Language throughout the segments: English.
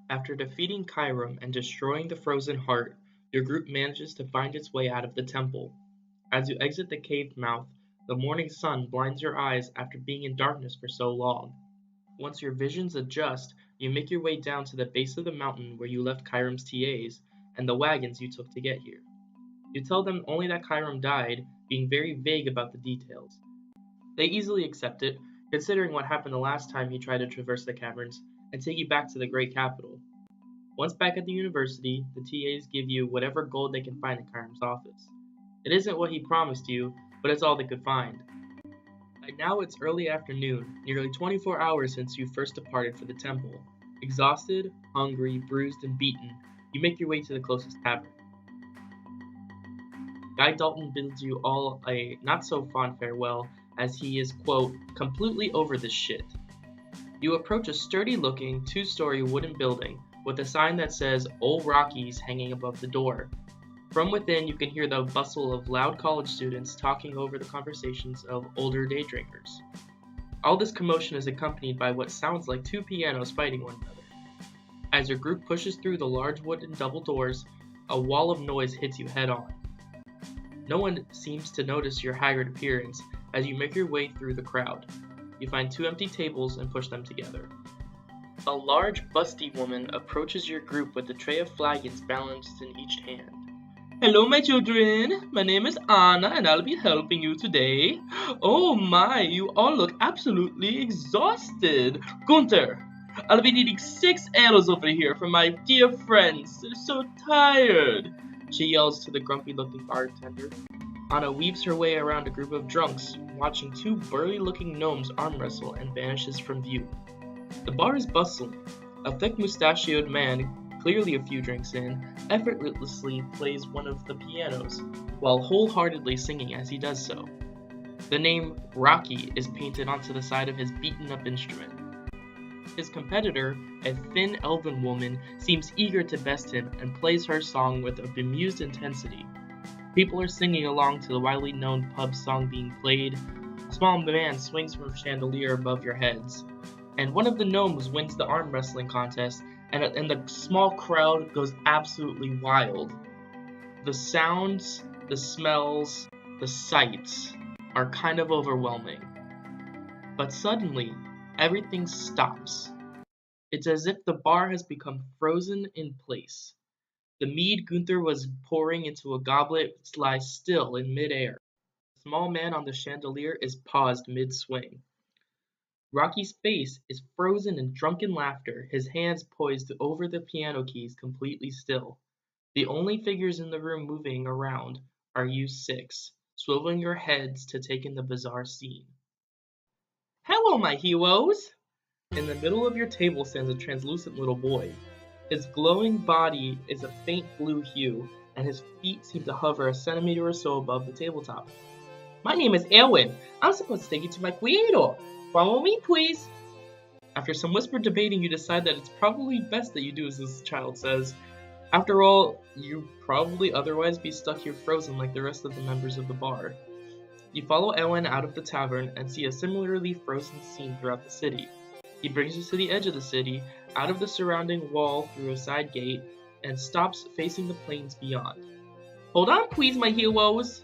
After defeating Chiron and destroying the frozen heart, your group manages to find its way out of the temple. As you exit the cave mouth, the morning sun blinds your eyes after being in darkness for so long. Once your visions adjust, you make your way down to the base of the mountain where you left Chiron's TAs and the wagons you took to get here. You tell them only that Chiron died, being very vague about the details. They easily accept it, considering what happened the last time he tried to traverse the caverns, and take you back to the great capital. Once back at the university, the TAs give you whatever gold they can find in Chiron's office. It isn't what he promised you, but it's all they could find. By now it's early afternoon, nearly 24 hours since you first departed for the temple. Exhausted, hungry, bruised, and beaten, you make your way to the closest tavern. Guy Dalton bids you all a not-so-fond farewell as he is, quote, completely over this shit. You approach a sturdy-looking, two-story wooden building with a sign that says Old Rockies hanging above the door. From within, you can hear the bustle of loud college students talking over the conversations of older day drinkers. All this commotion is accompanied by what sounds like two pianos fighting one another. As your group pushes through the large wooden double doors, a wall of noise hits you head-on. No one seems to notice your haggard appearance as you make your way through the crowd. You find two empty tables and push them together. A large, busty woman approaches your group with a tray of flagons balanced in each hand. Hello, my children. My name is Anna, and I'll be helping you today. Oh my, you all look absolutely exhausted. Gunther, I'll be needing 6 ales over here for my dear friends. They're so tired, she yells to the grumpy-looking bartender. Anna weaves her way around a group of drunks, watching 2 burly-looking gnomes arm wrestle and vanishes from view. The bar is bustling. A thick mustachioed man, clearly a few drinks in, effortlessly plays one of the pianos, while wholeheartedly singing as he does so. The name Rocky is painted onto the side of his beaten-up instrument. His competitor, a thin elven woman, seems eager to best him and plays her song with a bemused intensity. People are singing along to the widely known pub song being played. A small man swings from a chandelier above your heads, and one of the gnomes wins the arm wrestling contest, and the small crowd goes absolutely wild. The sounds, the smells, the sights are kind of overwhelming. But suddenly, everything stops. It's as if the bar has become frozen in place. The mead Gunther was pouring into a goblet lies still in midair. The small man on the chandelier is paused mid-swing. Rocky's face is frozen in drunken laughter, his hands poised over the piano keys completely still. The only figures in the room moving around are you 6, swiveling your heads to take in the bizarre scene. Hello, my heroes! In the middle of your table stands a translucent little boy. His glowing body is a faint blue hue, and his feet seem to hover a centimeter or so above the tabletop. My name is Erwin. I'm supposed to take you to my cuidado. Follow me, please. After some whispered debating, you decide that it's probably best that you do as this child says. After all, you'd probably otherwise be stuck here frozen like the rest of the members of the bar. You follow Erwin out of the tavern and see a similarly frozen scene throughout the city. He brings you to the edge of the city, out of the surrounding wall through a side gate, and stops facing the plains beyond. Hold on, please, my heroes!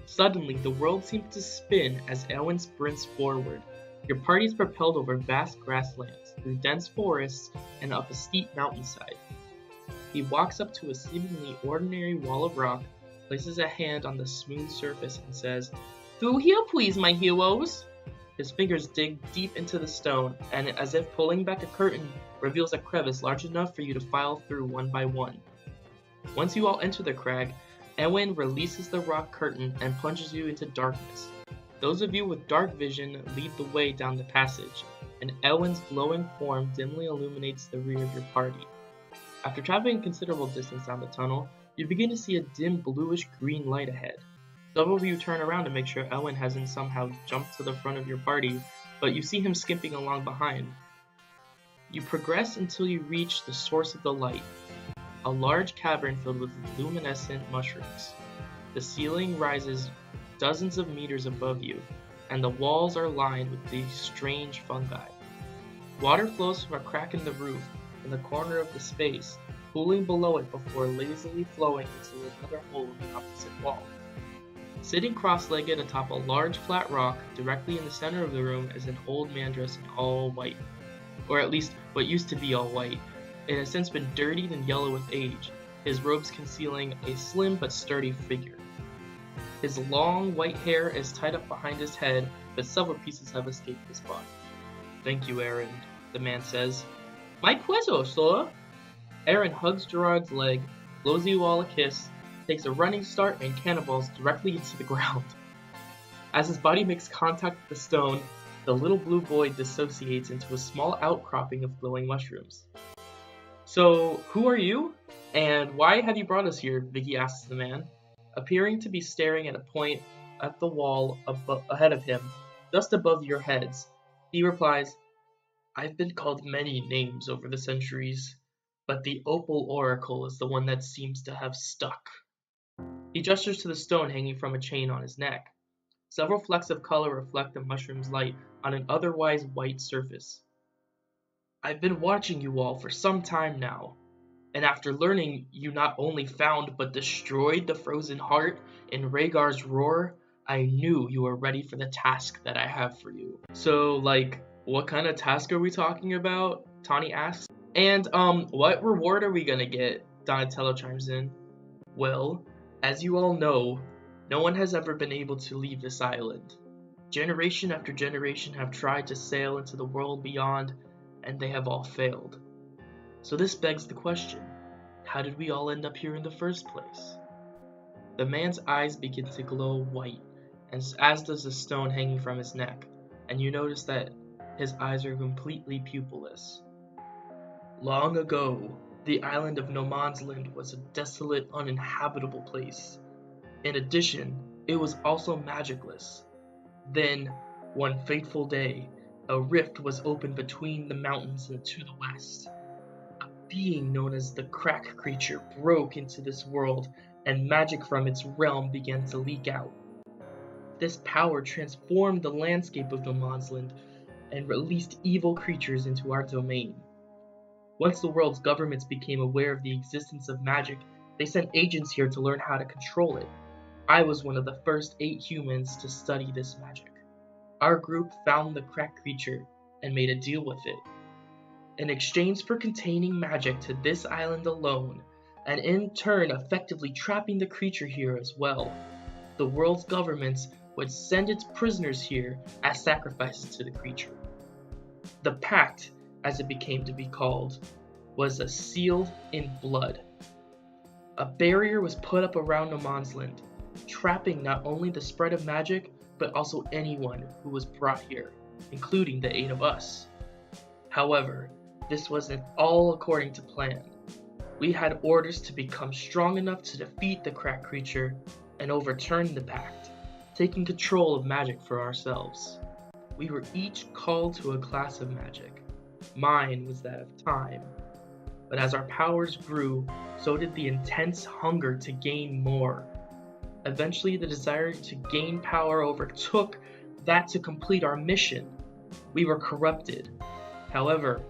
Suddenly, the world seems to spin as Erwin sprints forward. Your party is propelled over vast grasslands, through dense forests, and up a steep mountainside. He walks up to a seemingly ordinary wall of rock, places a hand on the smooth surface, and says, Through here, please, my heroes! His fingers dig deep into the stone, and as if pulling back a curtain, reveals a crevice large enough for you to file through one by one. Once you all enter the crag, Erwin releases the rock curtain and plunges you into darkness. Those of you with dark vision lead the way down the passage, and Erwin's glowing form dimly illuminates the rear of your party. After traveling a considerable distance down the tunnel, you begin to see a dim bluish-green light ahead. Several of you turn around to make sure Erwin hasn't somehow jumped to the front of your party, but you see him skimping along behind. You progress until you reach the source of the light, a large cavern filled with luminescent mushrooms. The ceiling rises dozens of meters above you, and the walls are lined with these strange fungi. Water flows from a crack in the roof, in the corner of the space, cooling below it before lazily flowing into another hole in the opposite wall. Sitting cross-legged atop a large flat rock directly in the center of the room is an old man dressed in all white, or at least what used to be all white. It has since been dirtied and yellow with age, his robes concealing a slim but sturdy figure. His long white hair is tied up behind his head, but several pieces have escaped his body. "Thank you, Aaron," the man says. "My pleasure, sir." Aaron hugs Gerard's leg, blows you all a kiss, takes a running start, and cannonballs directly into the ground. As his body makes contact with the stone, the little blue boy dissociates into a small outcropping of glowing mushrooms. "So, who are you? And why have you brought us here?" Vicky asks the man, appearing to be staring at a point at the wall ahead of him, just above your heads. He replies, "I've been called many names over the centuries, but the Opal Oracle is the one that seems to have stuck." He gestures to the stone hanging from a chain on his neck. Several flecks of color reflect the mushroom's light on an otherwise white surface. "I've been watching you all for some time now, and after learning you not only found but destroyed the frozen heart in Rhaegar's roar, I knew you were ready for the task that I have for you." "So, what kind of task are we talking about?" Tawny asks. "And, what reward are we gonna get?" Donatello chimes in. "Well, as you all know, no one has ever been able to leave this island. Generation after generation have tried to sail into the world beyond, and they have all failed. So this begs the question, how did we all end up here in the first place?" The man's eyes begin to glow white, as does the stone hanging from his neck, and you notice that his eyes are completely pupilless. "Long ago, the island of Nomansland was a desolate, uninhabitable place. In addition, it was also magicless. Then, one fateful day, a rift was opened between the mountains and to the west. A being known as the Crack Creature broke into this world, and magic from its realm began to leak out. This power transformed the landscape of Nomansland and released evil creatures into our domain. Once the world's governments became aware of the existence of magic, they sent agents here to learn how to control it. I was one of the first 8 humans to study this magic. Our group found the Crack Creature and made a deal with it. In exchange for containing magic to this island alone, and in turn effectively trapping the creature here as well, the world's governments would send its prisoners here as sacrifices to the creature. The pact, as it became to be called, was sealed in blood. A barrier was put up around Nomansland, trapping not only the spread of magic, but also anyone who was brought here, including the 8 of us. However, this wasn't all according to plan. We had orders to become strong enough to defeat the Crack Creature and overturn the pact, taking control of magic for ourselves. We were each called to a class of magic. Mine was that of time. But as our powers grew, so did the intense hunger to gain more. Eventually, the desire to gain power overtook that to complete our mission. We were corrupted. However,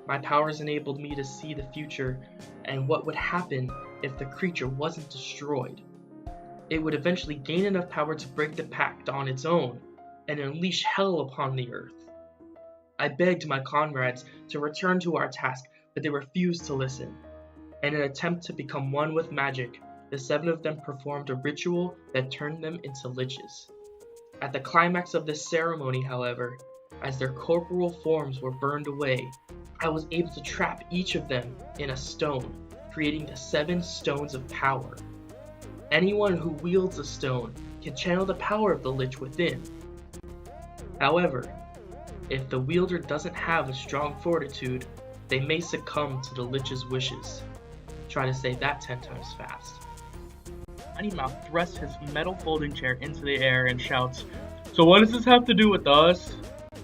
my powers enabled me to see the future and what would happen if the creature wasn't destroyed. It would eventually gain enough power to break the pact on its own and unleash hell upon the earth. I begged my comrades to return to our task, but they refused to listen. In an attempt to become one with magic, the 7 of them performed a ritual that turned them into liches. At the climax of this ceremony, however, as their corporeal forms were burned away, I was able to trap each of them in a stone, creating the 7 stones of power. Anyone who wields a stone can channel the power of the lich within. However, if the wielder doesn't have a strong fortitude, they may succumb to the lich's wishes. Try to say that 10 times fast. Honeymouth thrusts his metal folding chair into the air and shouts, "So what does this have to do with us?"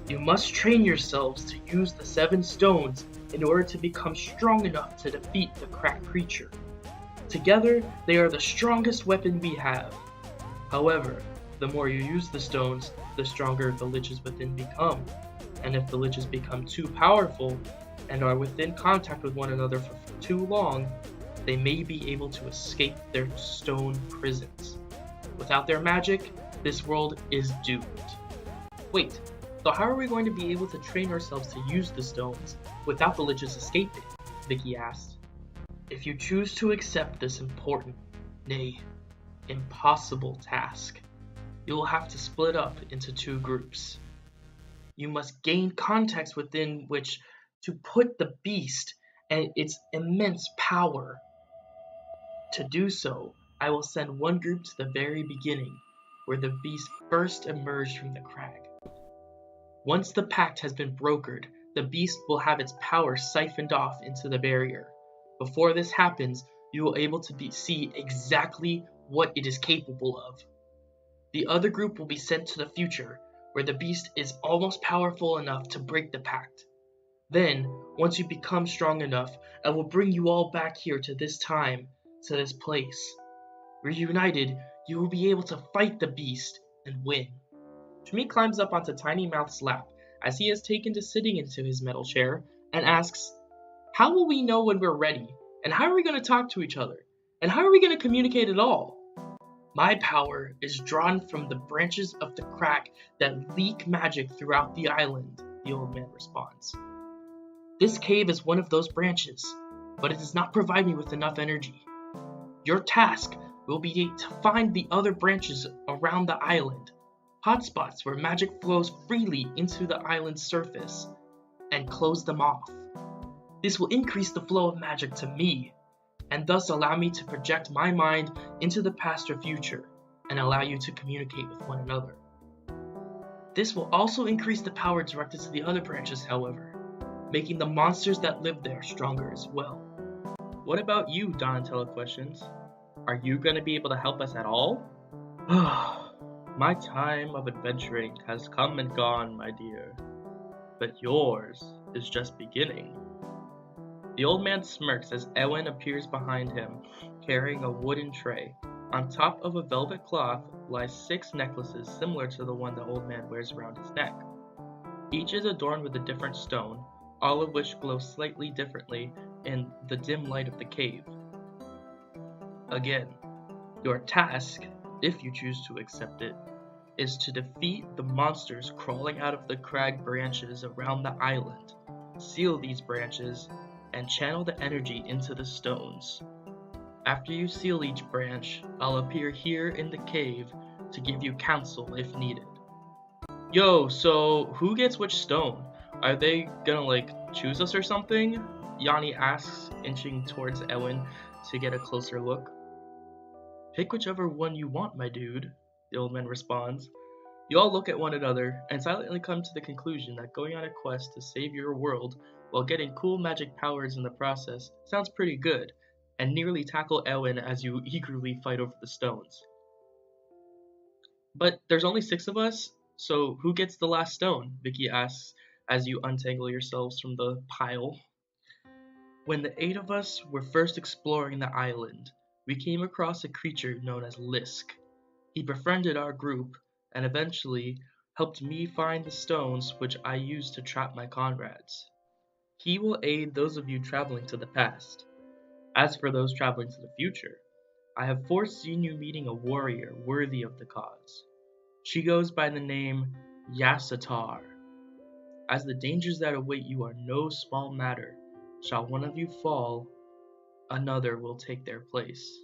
"You must train yourselves to use the 7 stones in order to become strong enough to defeat the Crack Creature. Together, they are the strongest weapon we have. However, the more you use the stones, the stronger the liches within become. And if the liches become too powerful, and are within contact with one another for too long, they may be able to escape their stone prisons. Without their magic, this world is doomed. Wait, so how are we going to be able to train ourselves to use the stones without the liches escaping? Vicky asked. If you choose to accept this important, nay, impossible task, you will have to split up into two groups. You must gain context within which to put the beast and its immense power. To do so, I will send one group to the very beginning, where the beast first emerged from the crag. Once the pact has been brokered, the beast will have its power siphoned off into the barrier. Before this happens, you will be able to see exactly what it is capable of. The other group will be sent to the future, where the beast is almost powerful enough to break the pact. Then, once you become strong enough, I will bring you all back here to this time, to this place. Reunited, you will be able to fight the beast and win. Shmi climbs up onto Tiny Mouth's lap as he is taken to sitting into his metal chair and asks, how will we know when we're ready? And how are we going to talk to each other? And how are we going to communicate at all? My power is drawn from the branches of the crag that leak magic throughout the island, the old man responds. This cave is one of those branches, but it does not provide me with enough energy. Your task will be to find the other branches around the island, hotspots where magic flows freely into the island's surface, and close them off. This will increase the flow of magic to me, and thus allow me to project my mind into the past or future, and allow you to communicate with one another. This will also increase the power directed to the other branches, however, making the monsters that live there stronger as well. What about you, Donatello questions? Are you going to be able to help us at all? My time of adventuring has come and gone, my dear, but yours is just beginning. The old man smirks as Eowyn appears behind him, carrying a wooden tray. On top of a velvet cloth lie 6 necklaces similar to the one the old man wears around his neck. Each is adorned with a different stone, all of which glow slightly differently in the dim light of the cave. Again, your task, if you choose to accept it, is to defeat the monsters crawling out of the crag branches around the island, seal these branches, and channel the energy into the stones. After you seal each branch, I'll appear here in the cave to give you counsel if needed. Yo, so who gets which stone? Are they gonna choose us or something? Yanni asks, inching towards Eowyn to get a closer look. Pick whichever one you want, my dude, the old man responds. You all look at one another and silently come to the conclusion that going on a quest to save your world while getting cool magic powers in the process sounds pretty good, and nearly tackle Eowyn as you eagerly fight over the stones. But there's only 6 of us, so who gets the last stone? Vicky asks as you untangle yourselves from the pile. When the 8 of us were first exploring the island, we came across a creature known as Lisk. He befriended our group and eventually helped me find the stones which I used to trap my comrades. He will aid those of you traveling to the past. As for those traveling to the future, I have foreseen you meeting a warrior worthy of the cause. She goes by the name Yassatar. As the dangers that await you are no small matter, shall one of you fall, another will take their place.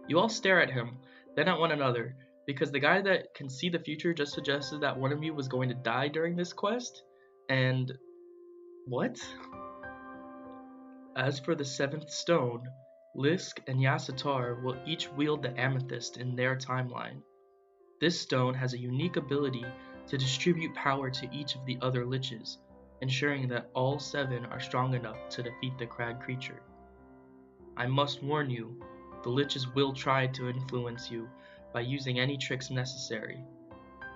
You all stare at him, then at one another, because the guy that can see the future just suggested that one of you was going to die during this quest, and... what? As for the 7th stone, Lisk and Yassatar will each wield the amethyst in their timeline. This stone has a unique ability to distribute power to each of the other liches, ensuring that all 7 are strong enough to defeat the crag creature. I must warn you, the liches will try to influence you by using any tricks necessary.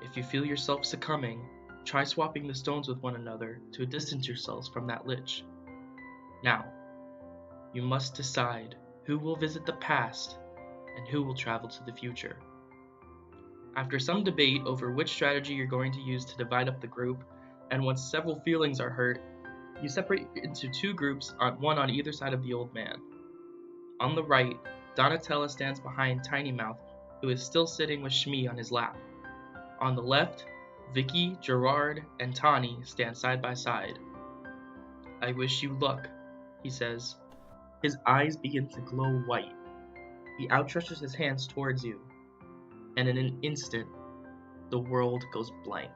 If you feel yourself succumbing, try swapping the stones with one another to distance yourselves from that lich. Now, you must decide who will visit the past and who will travel to the future. After some debate over which strategy you're going to use to divide up the group, and once several feelings are hurt, You separate into two groups, one on either side of the old man. On the right, Donatella stands behind Tiny Mouth, who is still sitting with Shmi on his lap. On the left, Vicky, Gerard, and Tawny stand side by side. "I wish you luck," he says. His eyes begin to glow white. He outstretches his hands towards you, and in an instant, the world goes blank.